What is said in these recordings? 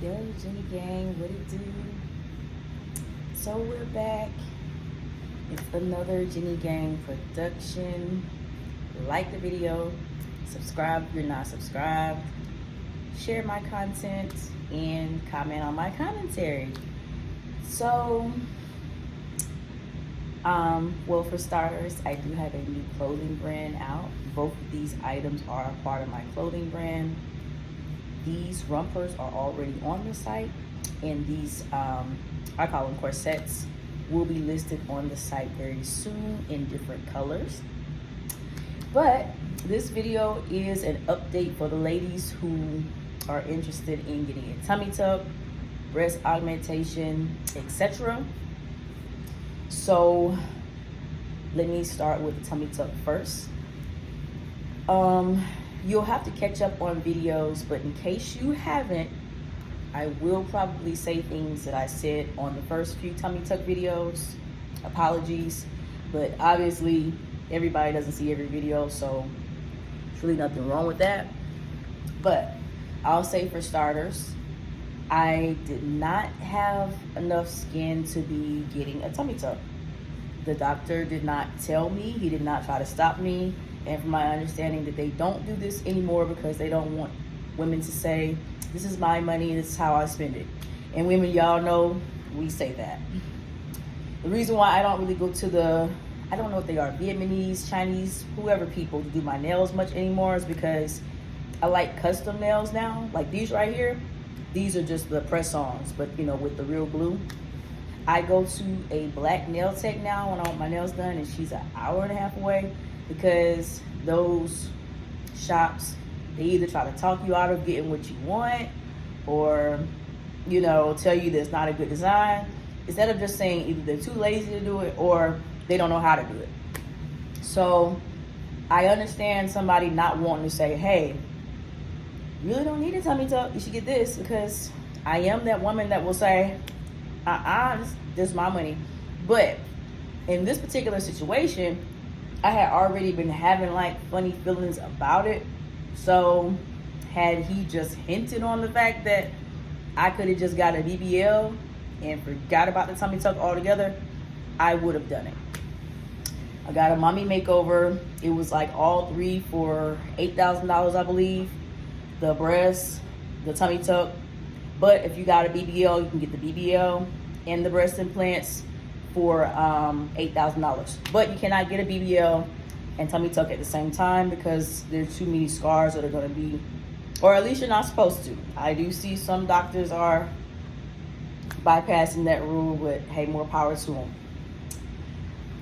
Yo, Jenny Gang, what it do? So we're back. It's another Jenny Gang production. Like the video, subscribe if you're not subscribed, share my content, and comment on my commentary. So, well, for starters, I do have a new clothing brand out. Both of these items are a part of my clothing brand. These rompers are already on the site, and these I call them corsets will be listed on the site very soon in different colors. But this video is an update for the ladies who are interested in getting a tummy tuck, breast augmentation, etc. So let me start with the tummy tuck first. You'll have to catch up on videos, but in case you haven't, I will probably say things that I said on the first few tummy tuck videos. Apologies, but obviously everybody doesn't see every video, so there's really nothing wrong with that. But I'll say, for starters, I did not have enough skin to be getting a tummy tuck. The doctor did not tell me, he did not try to stop me. And from my understanding, that they don't do this anymore because they don't want women to say, this is my money, this is how I spend it. And women, y'all know, we say that. The reason why I don't really go to I don't know what they are, Vietnamese, Chinese, whoever people to do my nails much anymore is because I like custom nails now. Like these right here, these are just the press-ons, but with the real glue. I go to a black nail tech now when I want my nails done, and she's an hour and a half away, because those shops, they either try to talk you out of getting what you want, or tell you that it's not a good design, instead of just saying either they're too lazy to do it or they don't know how to do it. So I understand somebody not wanting to say, hey, you really don't need a tummy tuck, you should get this, because I am that woman that will say, this is my money. But in this particular situation, I had already been having funny feelings about it. So had he just hinted on the fact that I could have just got a BBL and forgot about the tummy tuck altogether, I would have done it. I got a mommy makeover. It was all three for $8,000, I believe. The breast, the tummy tuck. But if you got a BBL, you can get the BBL and the breast implants for $8,000. But you cannot get a BBL and tummy tuck at the same time, because there's too many scars that are going to be, or at least you're not supposed to. I do see some doctors are bypassing that rule, but hey, more power to them.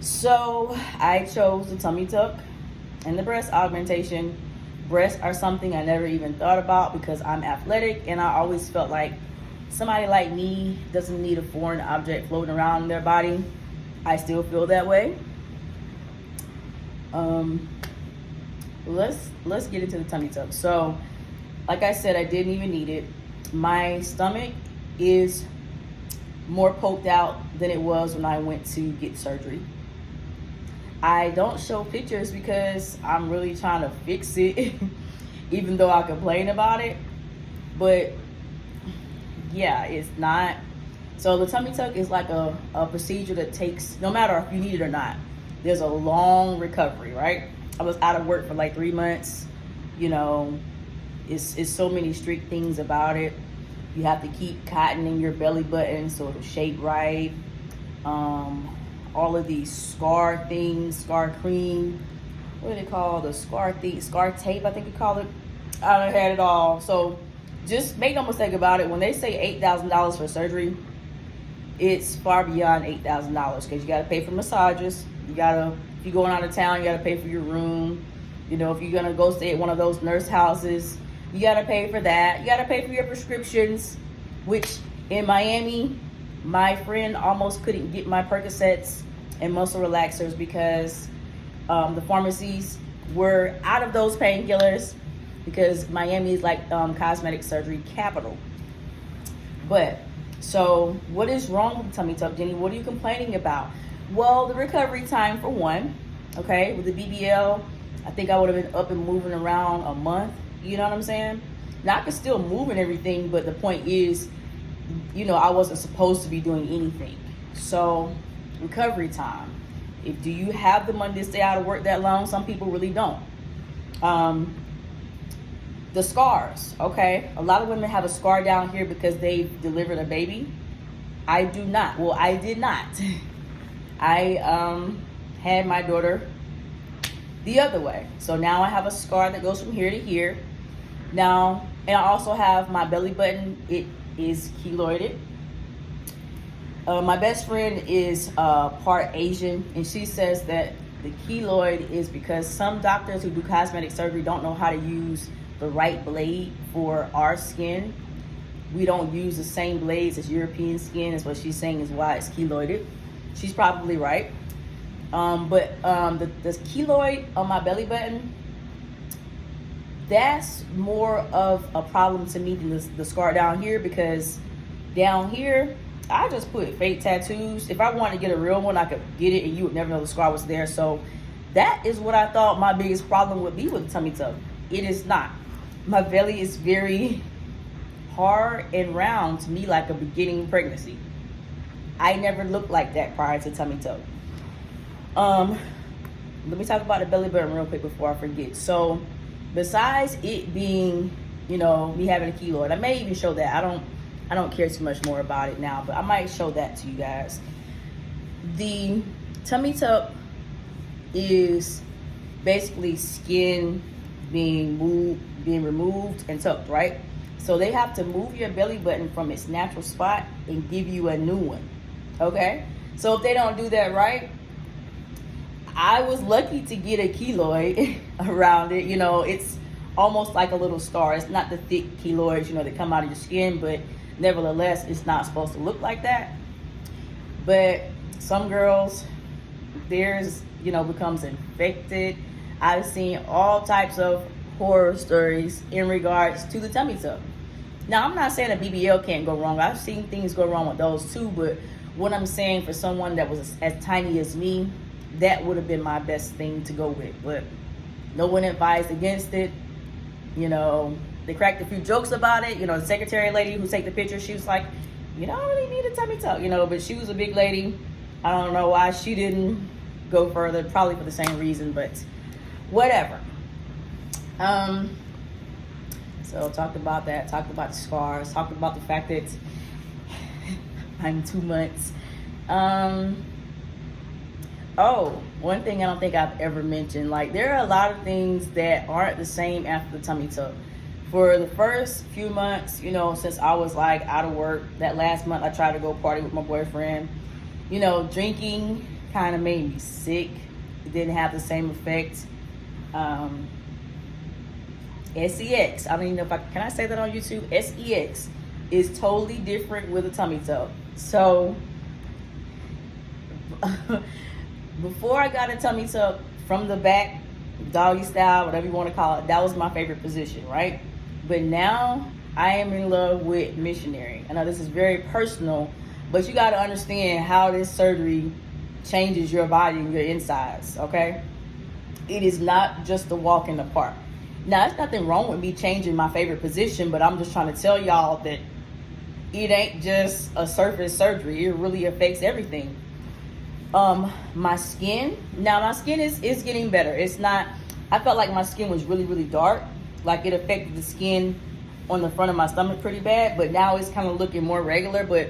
So I chose the tummy tuck and the breast augmentation. Breasts are something I never even thought about because I'm athletic, and I always felt like somebody like me doesn't need a foreign object floating around in their body. I still feel that way. Let's get into the tummy tuck. So, like I said, I didn't even need it. My stomach is more poked out than it was when I went to get surgery. I don't show pictures because I'm really trying to fix it, even though I complain about it. But yeah, it's not. So the tummy tuck is like a procedure that takes, no matter if you need it or not, there's a long recovery, right? I was out of work for 3 months. It's so many strict things about it. You have to keep cotton in your belly button so it'll shape right. All of these scar things, scar cream, what do they call the scar thing? Scar tape, I think you call it. I done had it all. So just make no mistake about it. When they say $8,000 for surgery, it's far beyond $8,000, because you got to pay for massages. If you're going out of town, you got to pay for your room. If you're going to go stay at one of those nurse houses, you got to pay for that. You got to pay for your prescriptions, which in Miami, my friend almost couldn't get my Percocets and muscle relaxers because the pharmacies were out of those painkillers, because Miami is cosmetic surgery capital. But so what is wrong with the tummy tuck, Jenny? What are you complaining about? Well, the recovery time, for one. Okay, with the BBL, I think I would have been up and moving around a month. You know what I'm saying? Now I can still move and everything, but the point is, you know, I wasn't supposed to be doing anything. So recovery time. If do you have the money to stay out of work that long? Some people really don't. The scars, okay? A lot of women have a scar down here because they've delivered a baby. I do not. Well, I did not. I had my daughter the other way. So now I have a scar that goes from here to here. Now, and I also have my belly button. It is keloided. My best friend is part Asian, and she says that the keloid is because some doctors who do cosmetic surgery don't know how to use the right blade for our skin. We don't use the same blades as European skin, is what she's saying is why it's keloided. She's probably right. But the keloid on my belly button, that's more of a problem to me than the scar down here, because down here, I just put fake tattoos. If I wanted to get a real one, I could get it and you would never know the scar was there. So that is what I thought my biggest problem would be with the tummy tuck. It is not. My belly is very hard and round to me, like a beginning pregnancy. I never looked like that prior to tummy tuck. Let me talk about the belly button real quick before I forget. So besides it being, you know, me having a keloid, I may even show that. I don't care too much more about it now, but I might show that to you guys. The tummy tuck is basically skin being removed and tucked, right? So they have to move your belly button from its natural spot and give you a new one, okay? So if they don't do that right, I was lucky to get a keloid around it. You know, it's almost like a little scar. It's not the thick keloids, you know, that come out of your skin, but nevertheless, it's not supposed to look like that. But some girls, theirs, you know, becomes infected. I've seen all types of horror stories in regards to the tummy tuck. Now, I'm not saying a BBL can't go wrong. I've seen things go wrong with those too, but what I'm saying, for someone that was as tiny as me, that would have been my best thing to go with. But no one advised against it. You know, they cracked a few jokes about it. You know, the secretary lady who take the picture, she was like, you don't really need a tummy tuck, you know, but she was a big lady. I don't know why she didn't go further, probably for the same reason, but whatever. So talked about that, talked about the scars, talked about the fact that I'm 2 months. Oh, one thing I don't think I've ever mentioned, like, there are a lot of things that aren't the same after the tummy tuck. For the first few months, you know, since I was like out of work, that last month I tried to go party with my boyfriend. You know, drinking kind of made me sick. It didn't have the same effect. SEX, I don't even know if can I say that on YouTube? SEX is totally different with a tummy tuck. So before I got a tummy tuck from the back, doggy style, whatever you want to call it, that was my favorite position, right? But now I am in love with missionary. I know this is very personal, but you got to understand how this surgery changes your body and your insides, okay? It is not just a walk in the park. Now, there's nothing wrong with me changing my favorite position, but I'm just trying to tell y'all that it ain't just a surface surgery. It really affects everything. My skin, now my skin is getting better. It's not, I felt like my skin was really, really dark. Like it affected the skin on the front of my stomach pretty bad, but now it's kind of looking more regular, but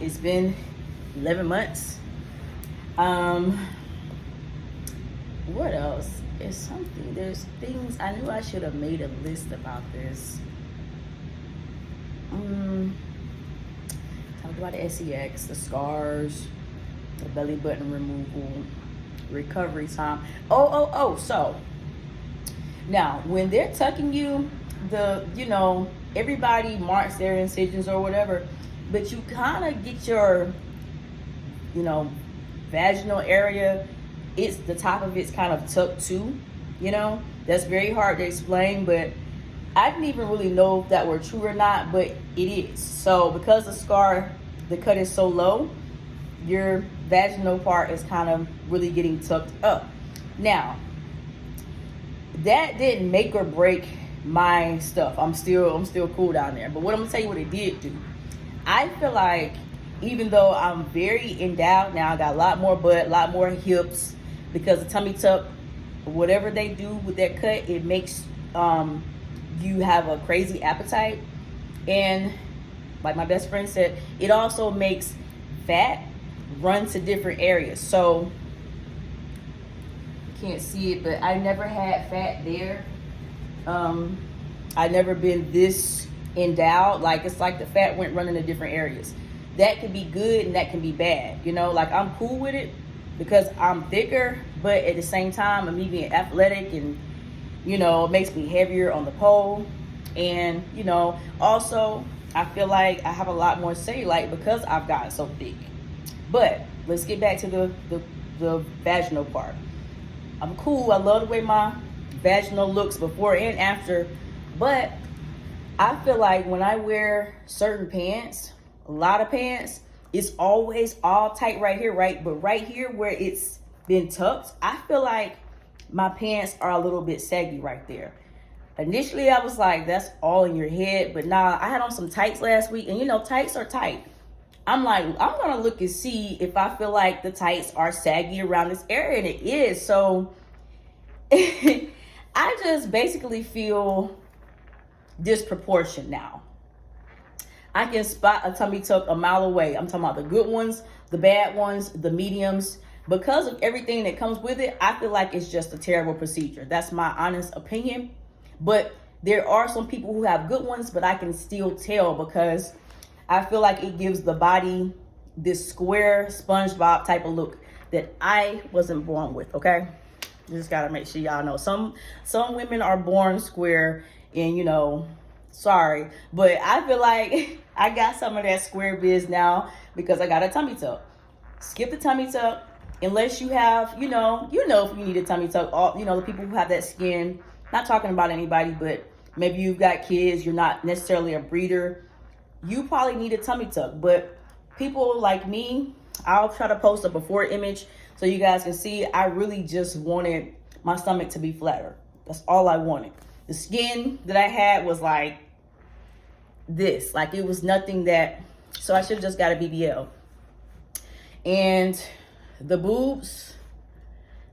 it's been 11 months. What else? There's things, I knew I should have made a list about this. Talked about the SEX, the scars, the belly button removal, recovery time. So now when they're tucking you, everybody marks their incisions or whatever, but you kind of get your, vaginal area, it's the top of it's kind of tucked too, that's very hard to explain, but I didn't even really know if that were true or not, but it is. So because the cut is so low, your vaginal part is kind of really getting tucked up. Now, that didn't make or break my stuff. I'm still cool down there. But what I'm gonna tell you what it did do. I feel like even though I'm very endowed now, I got a lot more butt, a lot more hips, because the tummy tuck, whatever they do with that cut, it makes you have a crazy appetite. And like my best friend said, it also makes fat run to different areas. So you can't see it, but I never had fat there. I never been this endowed. Like, it's like the fat went running to different areas. That can be good and that can be bad. You know, like, I'm cool with it because I'm thicker, but at the same time, I'm even athletic, and, you know, it makes me heavier on the pole. And, you know, also, I feel like I have a lot more cellulite because I've gotten so thick. But let's get back to the vaginal part. I'm cool. I love the way my vaginal looks before and after. But I feel like when I wear certain pants, a lot of pants, it's always all tight right here, right? But right here where it's been tucked, I feel like my pants are a little bit saggy right there. Initially, I was like, that's all in your head. But nah, I had on some tights last week, and you know, tights are tight. I'm like, I'm gonna look and see if I feel like the tights are saggy around this area, and it is. So I just basically feel disproportion now. I can spot a tummy tuck a mile away. I'm talking about the good ones, the bad ones, the mediums. Because of everything that comes with it, I feel like it's just a terrible procedure. That's my honest opinion. But there are some people who have good ones, but I can still tell because I feel like it gives the body this square SpongeBob type of look that I wasn't born with, okay? Just gotta make sure y'all know. Some women are born square, and, you know, sorry, but I feel like I got some of that square biz now because I got a tummy tuck. Skip the tummy tuck unless you have, you know if you need a tummy tuck. All, you know, the people who have that skin, not talking about anybody, but maybe you've got kids, you're not necessarily a breeder, you probably need a tummy tuck. But people like me, I'll try to post a before image so you guys can see. I really just wanted my stomach to be flatter. That's all I wanted. The skin that I had was like this, like it was nothing that, so I should have just got a BBL. And the boobs,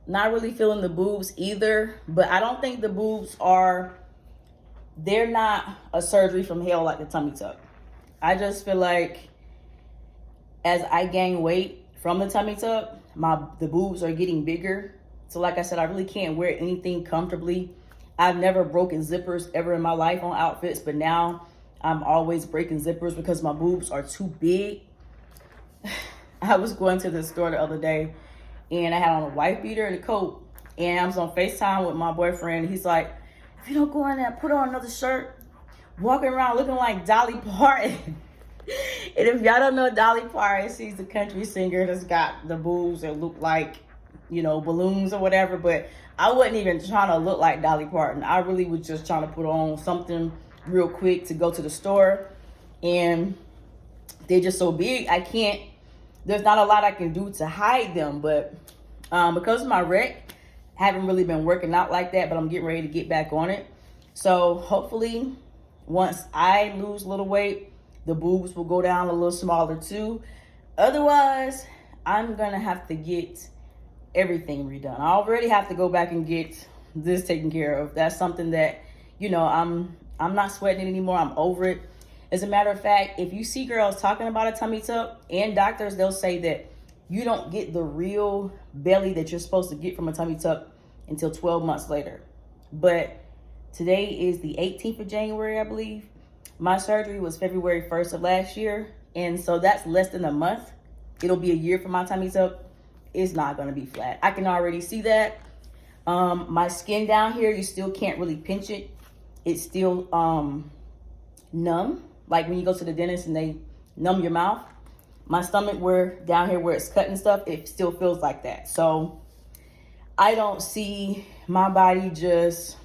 not really feeling the boobs either, but I don't think the boobs they're not a surgery from hell like the tummy tuck. I just feel like as I gain weight from the tummy tuck, the boobs are getting bigger. So like I said, I really can't wear anything comfortably. I've never broken zippers ever in my life on outfits, but now I'm always breaking zippers because my boobs are too big. I was going to the store the other day and I had on a wife beater and a coat, and I was on FaceTime with my boyfriend. He's like, if you don't go in there, put on another shirt, walking around looking like Dolly Parton. And if y'all don't know Dolly Parton, she's the country singer that's got the boobs that look like, you know, balloons or whatever. But I wasn't even trying to look like Dolly Parton. I really was just trying to put on something real quick to go to the store. And they're just so big, there's not a lot I can do to hide them. But because of my wreck, I haven't really been working out like that, but I'm getting ready to get back on it. So hopefully once I lose a little weight, the boobs will go down a little smaller too. Otherwise, I'm gonna have to get everything redone. I already have to go back and get this taken care of. That's something that, you know, I'm not sweating it anymore. I'm over it. As a matter of fact, if you see girls talking about a tummy tuck, and doctors, they'll say that you don't get the real belly that you're supposed to get from a tummy tuck until 12 months later. But today is the 18th of January, I believe. My surgery was February 1st of last year. And so that's less than a month. It'll be a year for my tummy tuck. It's not going to be flat. I can already see that. My skin down here, you still can't really pinch it. It's still numb. Like when you go to the dentist and they numb your mouth. My stomach, down here where it's cut and stuff, it still feels like that. So I don't see my body just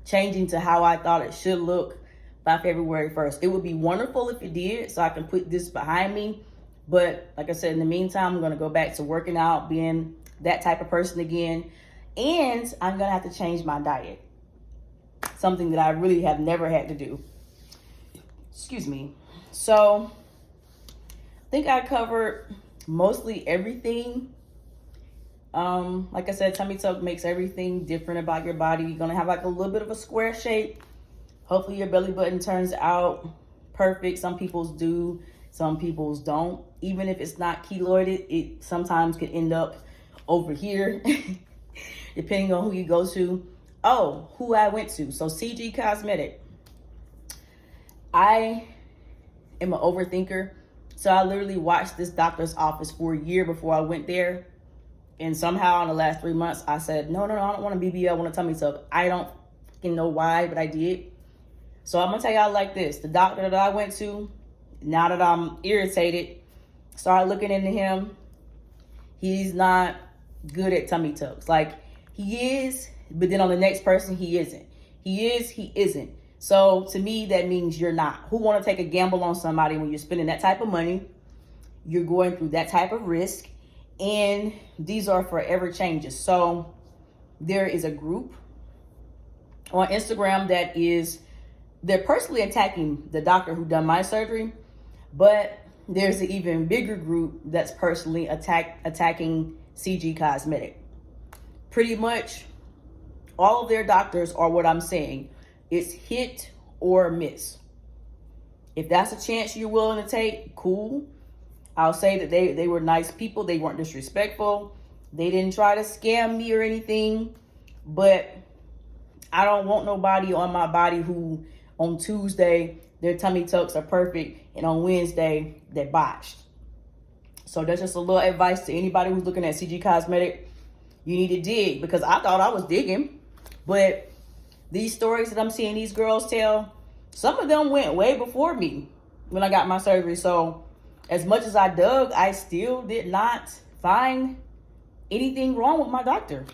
changing to how I thought it should look by February 1st. It would be wonderful if it did, so I can put this behind me. But like I said, in the meantime, I'm going to go back to working out, being that type of person again. And I'm going to have to change my diet. something that I really have never had to do. Excuse me. So I think I covered mostly everything. Like I said, tummy tuck makes everything different about your body. You're gonna have like a little bit of a square shape. Hopefully your belly button turns out perfect. Some people's do, some people's don't. Even if it's not keloided, it sometimes could end up over here, depending on who you go to. Oh, who I went to. So CG Cosmetic. I am an overthinker. So I literally watched this doctor's office for a year before I went there. And somehow in the last 3 months, I said, no, I don't want a BBL, I want a tummy tuck. I don't fucking know why, but I did. So I'm gonna tell y'all like this. The doctor that I went to, now that I'm irritated, started looking into him. He's not good at tummy tucks. Like, he is, but then on the next person, he isn't. He is, he isn't. So to me, that means you're not. Who want to take a gamble on somebody when you're spending that type of money? You're going through that type of risk. And these are forever changes. So there is a group on Instagram that is, they're personally attacking the doctor who done my surgery. But there's an even bigger group that's personally attacking CG Cosmetic. Pretty much all of their doctors are what I'm saying. It's hit or miss. If that's a chance you're willing to take, cool. I'll say that they were nice people. They weren't disrespectful. They didn't try to scam me or anything. But I don't want nobody on my body who on Tuesday, their tummy tucks are perfect, and on Wednesday, they're botched. So that's just a little advice to anybody who's looking at CG Cosmetic. You need to dig, because I thought I was digging. But these stories that I'm seeing these girls tell, some of them went way before me when I got my surgery. So as much as I dug, I still did not find anything wrong with my doctor.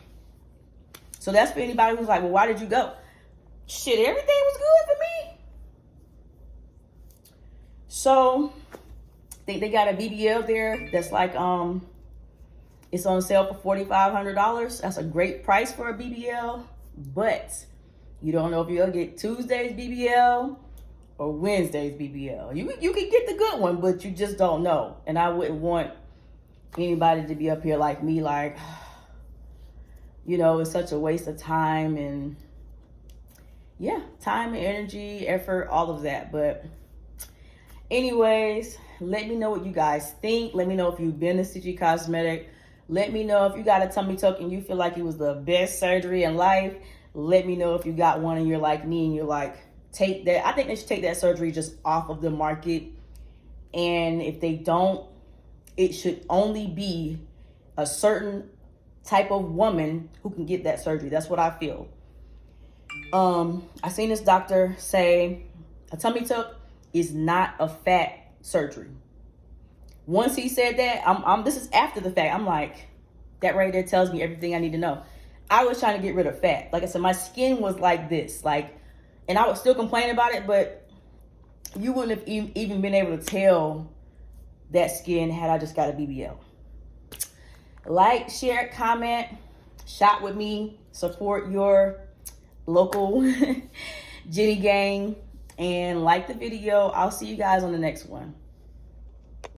So that's for anybody who's like, well, why did you go? Shit, everything was good for me. So I think they got a BBL there that's like, it's on sale for $4,500. That's a great price for a BBL, but you don't know if you'll get Tuesday's BBL or Wednesday's BBL. You could get the good one, but you just don't know. And I wouldn't want anybody to be up here like me, like, you know, it's such a waste of time and yeah, time and energy, effort, all of that. But anyways, let me know what you guys think. Let me know if you've been to CG Cosmetic. Let me know if you got a tummy tuck and you feel like it was the best surgery in life. Let me know if you got one and you're like me and you're like, take that. I think they should take that surgery just off of the market. And if they don't, it should only be a certain type of woman who can get that surgery. That's what I feel. I seen this doctor say a tummy tuck is not a fat surgery. Once he said that, this is after the fact. I'm like, that right there tells me everything I need to know. I was trying to get rid of fat. Like I said, my skin was like this, and I would still complain about it, but you wouldn't have even been able to tell that skin had I just got a BBL. Like, share, comment, shop with me, support your local Jenny gang, and like the video. I'll see you guys on the next one.